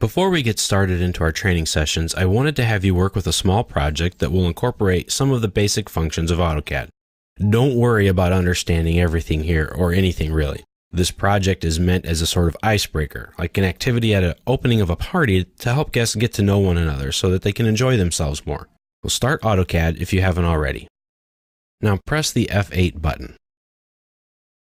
Before we get started into our training sessions, I wanted to have you work with a small project that will incorporate some of the basic functions of AutoCAD. Don't worry about understanding everything here, or anything really. This project is meant as a sort of icebreaker, like an activity at an opening of a party to help guests get to know one another so that they can enjoy themselves more. We'll start AutoCAD if you haven't already. Now press the F8 button.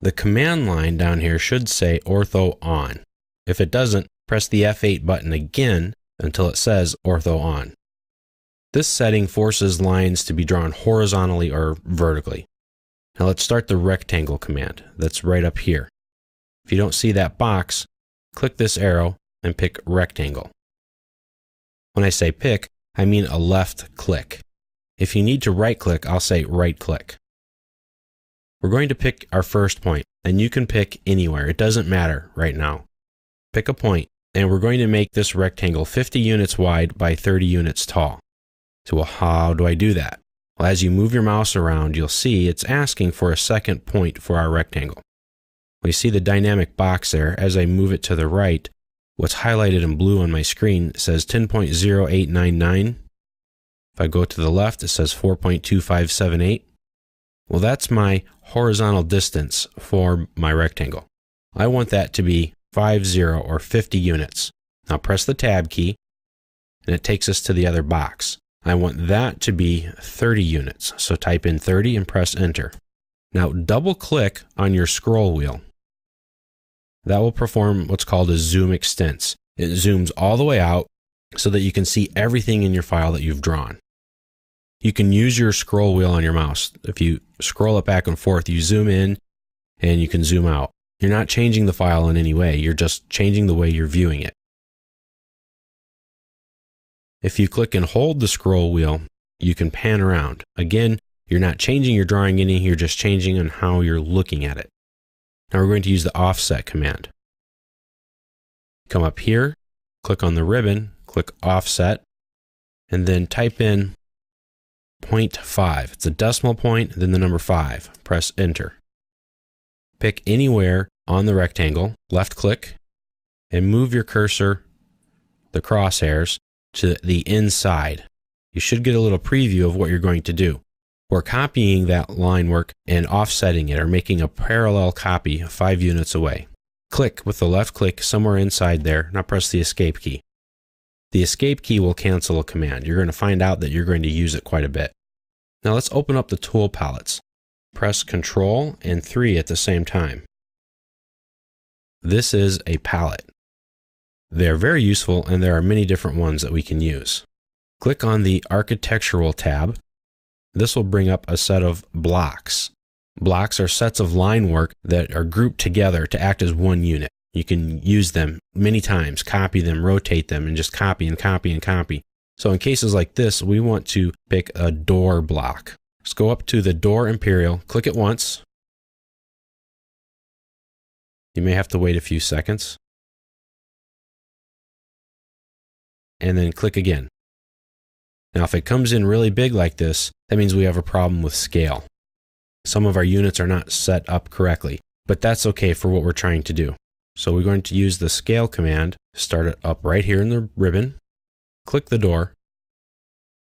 The command line down here should say Ortho On. If it doesn't, press the F8 button again until it says Ortho On. This setting forces lines to be drawn horizontally or vertically. Now let's start the rectangle command that's right up here. If you don't see that box, click this arrow and pick rectangle. When I say pick, I mean a left click. If you need to right click, I'll say right click. We're going to pick our first point, and you can pick anywhere. It doesn't matter right now. Pick a point, and we're going to make this rectangle 50 units wide by 30 units tall. So, well, how do I do that? Well, as you move your mouse around, you'll see it's asking for a second point for our rectangle. We see the dynamic box there. As I move it to the right, what's highlighted in blue on my screen says 10.0899. If I go to the left, it says 4.2578. Well, that's my horizontal distance for my rectangle. I want that to be 50 or 50 units. Now press the tab key, and it takes us to the other box. I want that to be 30 units. So type in 30 and press enter. Now double click on your scroll wheel. That will perform what's called a zoom extents. It zooms all the way out so that you can see everything in your file that you've drawn. You can use your scroll wheel on your mouse. If you scroll it back and forth, you zoom in and you can zoom out. You're not changing the file in any way. You're just changing the way you're viewing it. If you click and hold the scroll wheel, you can pan around. Again, you're not changing your drawing any, you're just changing on how you're looking at it. Now we're going to use the offset command. Come up here, click on the ribbon, click offset, and then type in 0.5. It's a decimal point, then the number 5. Press enter. Pick anywhere on the rectangle, left click, and move your cursor, the crosshairs, to the inside. You should get a little preview of what you're going to do. We're copying that line work and offsetting it, or making a parallel copy 5 units away. Click with the left click somewhere inside there. Now press the escape key. The escape key will cancel a command. You're going to find out that you're going to use it quite a bit. Now let's open up the tool palettes. Press Ctrl and 3 at the same time. This is a palette. They're very useful, and there are many different ones that we can use. Click on the Architectural tab. This will bring up a set of blocks. Blocks are sets of line work that are grouped together to act as one unit. You can use them many times, copy them, rotate them, and just copy and copy and copy. So in cases like this, we want to pick a door block. Just go up to the door imperial, click it once. You may have to wait a few seconds. And then click again. Now if it comes in really big like this, that means we have a problem with scale. Some of our units are not set up correctly, but that's okay for what we're trying to do. So we're going to use the scale command, start it up right here in the ribbon, click the door,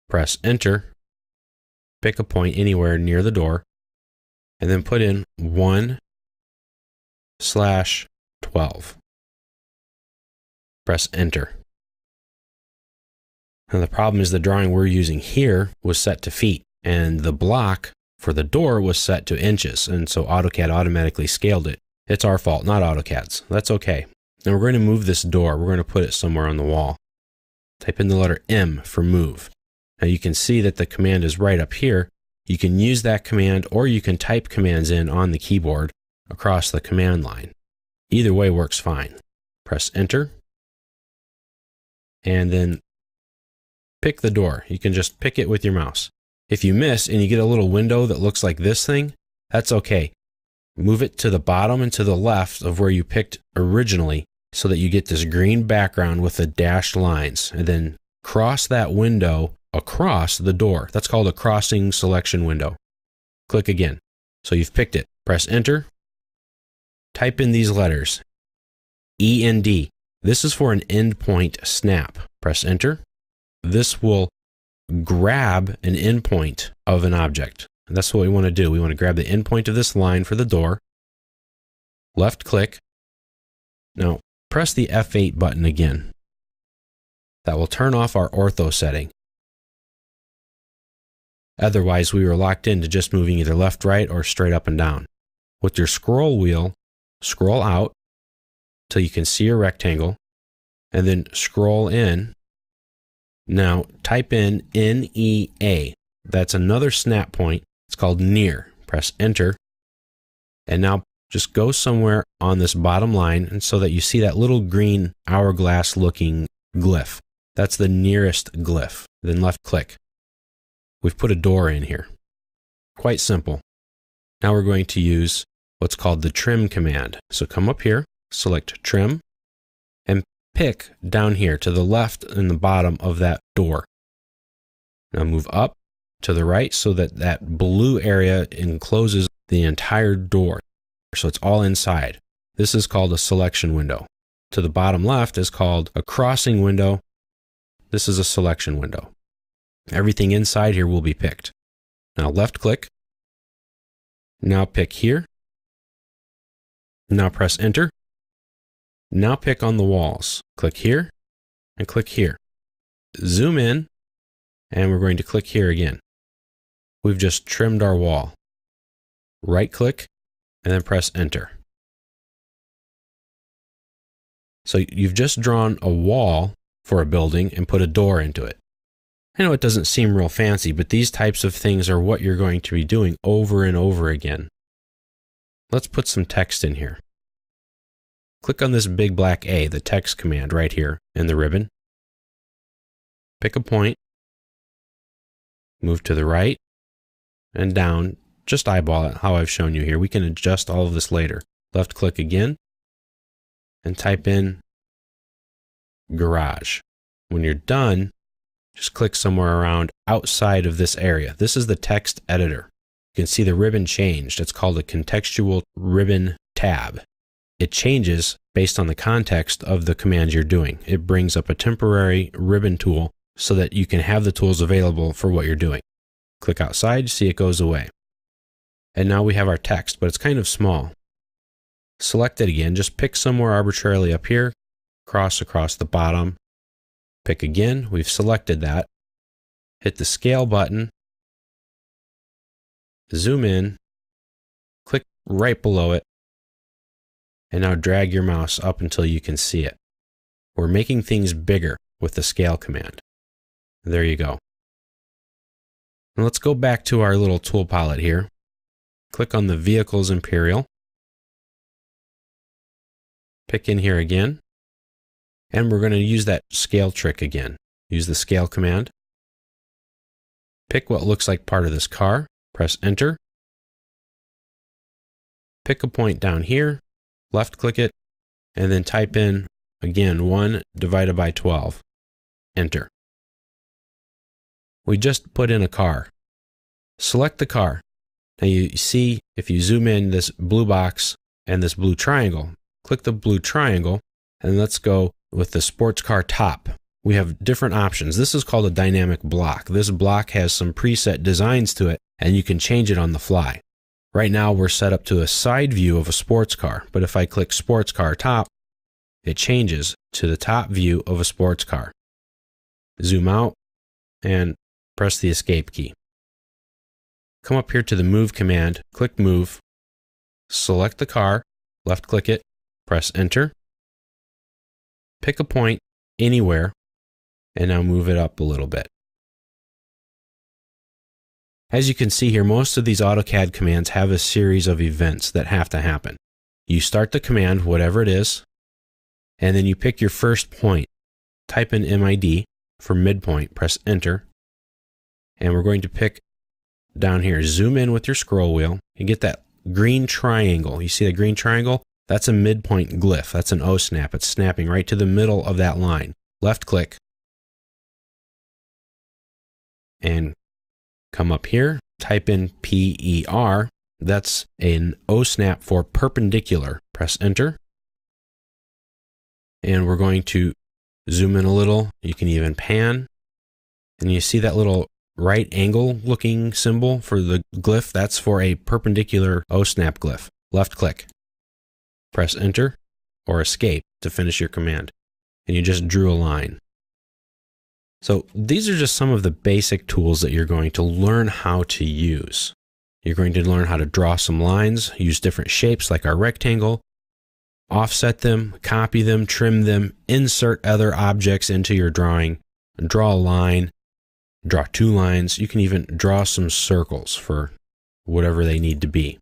press enter, pick a point anywhere near the door, and then put in 1/12. Press enter. Now the problem is the drawing we're using here was set to feet, and the block for the door was set to inches, and so AutoCAD automatically scaled it. It's our fault, not AutoCAD's. That's okay. Now we're going to move this door. We're going to put it somewhere on the wall. Type in the letter M for move. Now you can see that the command is right up here. You can use that command, or you can type commands in on the keyboard across the command line. Either way works fine. Press enter, and then pick the door. You can just pick it with your mouse. If you miss and you get a little window that looks like this thing, that's okay. Move it to the bottom and to the left of where you picked originally so that you get this green background with the dashed lines, and then cross that window across the door. That's called a crossing selection window. Click again. So you've picked it. Press enter. Type in these letters, E and D. This is for an endpoint snap. Press enter. This will grab an endpoint of an object. And that's what we want to do. We want to grab the endpoint of this line for the door. Left click. Now press the F8 button again. That will turn off our ortho setting. Otherwise, we were locked into just moving either left, right, or straight up and down. With your scroll wheel, scroll out till you can see a rectangle, and then scroll in. Now type in NEA. That's another snap point. It's called near. Press enter. And now just go somewhere on this bottom line, and so that you see that little green hourglass looking glyph. That's the nearest glyph. Then left click. We've put a door in here. Quite simple. Now we're going to use what's called the trim command. So come up here, select trim, and pick down here to the left and the bottom of that door. Now move up to the right so that that blue area encloses the entire door. So it's all inside. This is called a selection window. To the bottom left is called a crossing window. This is a selection window. Everything inside here will be picked. Now left click. Now pick here. Now press enter. Now pick on the walls. Click here and click here. Zoom in, and we're going to click here again. We've just trimmed our wall. Right click and then press enter. So you've just drawn a wall for a building and put a door into it. I know it doesn't seem real fancy, but these types of things are what you're going to be doing over and over again. Let's put some text in here. Click on this big black A, the text command right here in the ribbon. Pick a point, move to the right and down, just eyeball it how I've shown you here. We can adjust all of this later. Left click again and type in garage. When you're done, just click somewhere around outside of this area. This is the text editor. You can see the ribbon changed. It's called a contextual ribbon tab. It changes based on the context of the commands you're doing. It brings up a temporary ribbon tool so that you can have the tools available for what you're doing. Click outside, see it goes away. And now we have our text, but it's kind of small. Select it again. Just pick somewhere arbitrarily up here, cross across the bottom. Pick again. We've selected that. Hit the scale button. Zoom in. Click right below it. And now drag your mouse up until you can see it. We're making things bigger with the scale command. There you go. Now let's go back to our little tool palette here. Click on the Vehicles Imperial. Pick in here again. And we're going to use that scale trick again. Use the scale command. Pick what looks like part of this car. Press enter. Pick a point down here. Left click it. And then type in again 1 divided by 12. Enter. We just put in a car. Select the car. Now you see, if you zoom in, this blue box and this blue triangle. Click the blue triangle and let's go with the sports car top. We have different options. This is called a dynamic block. This block has some preset designs to it and you can change it on the fly. Right now we're set up to a side view of a sports car, but if I click sports car top, it changes to the top view of a sports car. Zoom out and press the escape key. Come up here to the move command, click move, select the car, left click it, press enter, pick a point anywhere, and now move it up a little bit. As you can see here, most of these AutoCAD commands have a series of events that have to happen. You start the command, whatever it is, and then you pick your first point. Type in MID for midpoint, press enter, and we're going to pick down here, zoom in with your scroll wheel and get that green triangle. You see the green triangle? That's a midpoint glyph. That's an O snap. It's snapping right to the middle of that line. Left click and come up here, type in PER. That's an O snap for perpendicular. Press enter. And we're going to zoom in a little. You can even pan. And you see that little right angle looking symbol for the glyph? That's for a perpendicular O-snap glyph. Left click. Press enter or escape to finish your command. And you just drew a line. So these are just some of the basic tools that you're going to learn how to use. You're going to learn how to draw some lines, use different shapes like our rectangle, offset them, copy them, trim them, insert other objects into your drawing, draw a line, draw two lines. You can even draw some circles for whatever they need to be.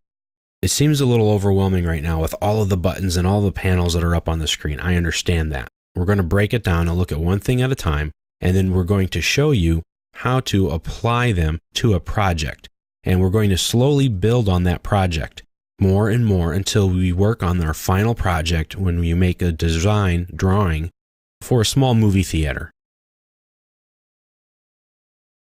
It seems a little overwhelming right now with all of the buttons and all the panels that are up on the screen. I understand that. We're going to break it down and look at one thing at a time, and then we're going to show you how to apply them to a project. And we're going to slowly build on that project more and more until we work on our final project when we make a design drawing for a small movie theater.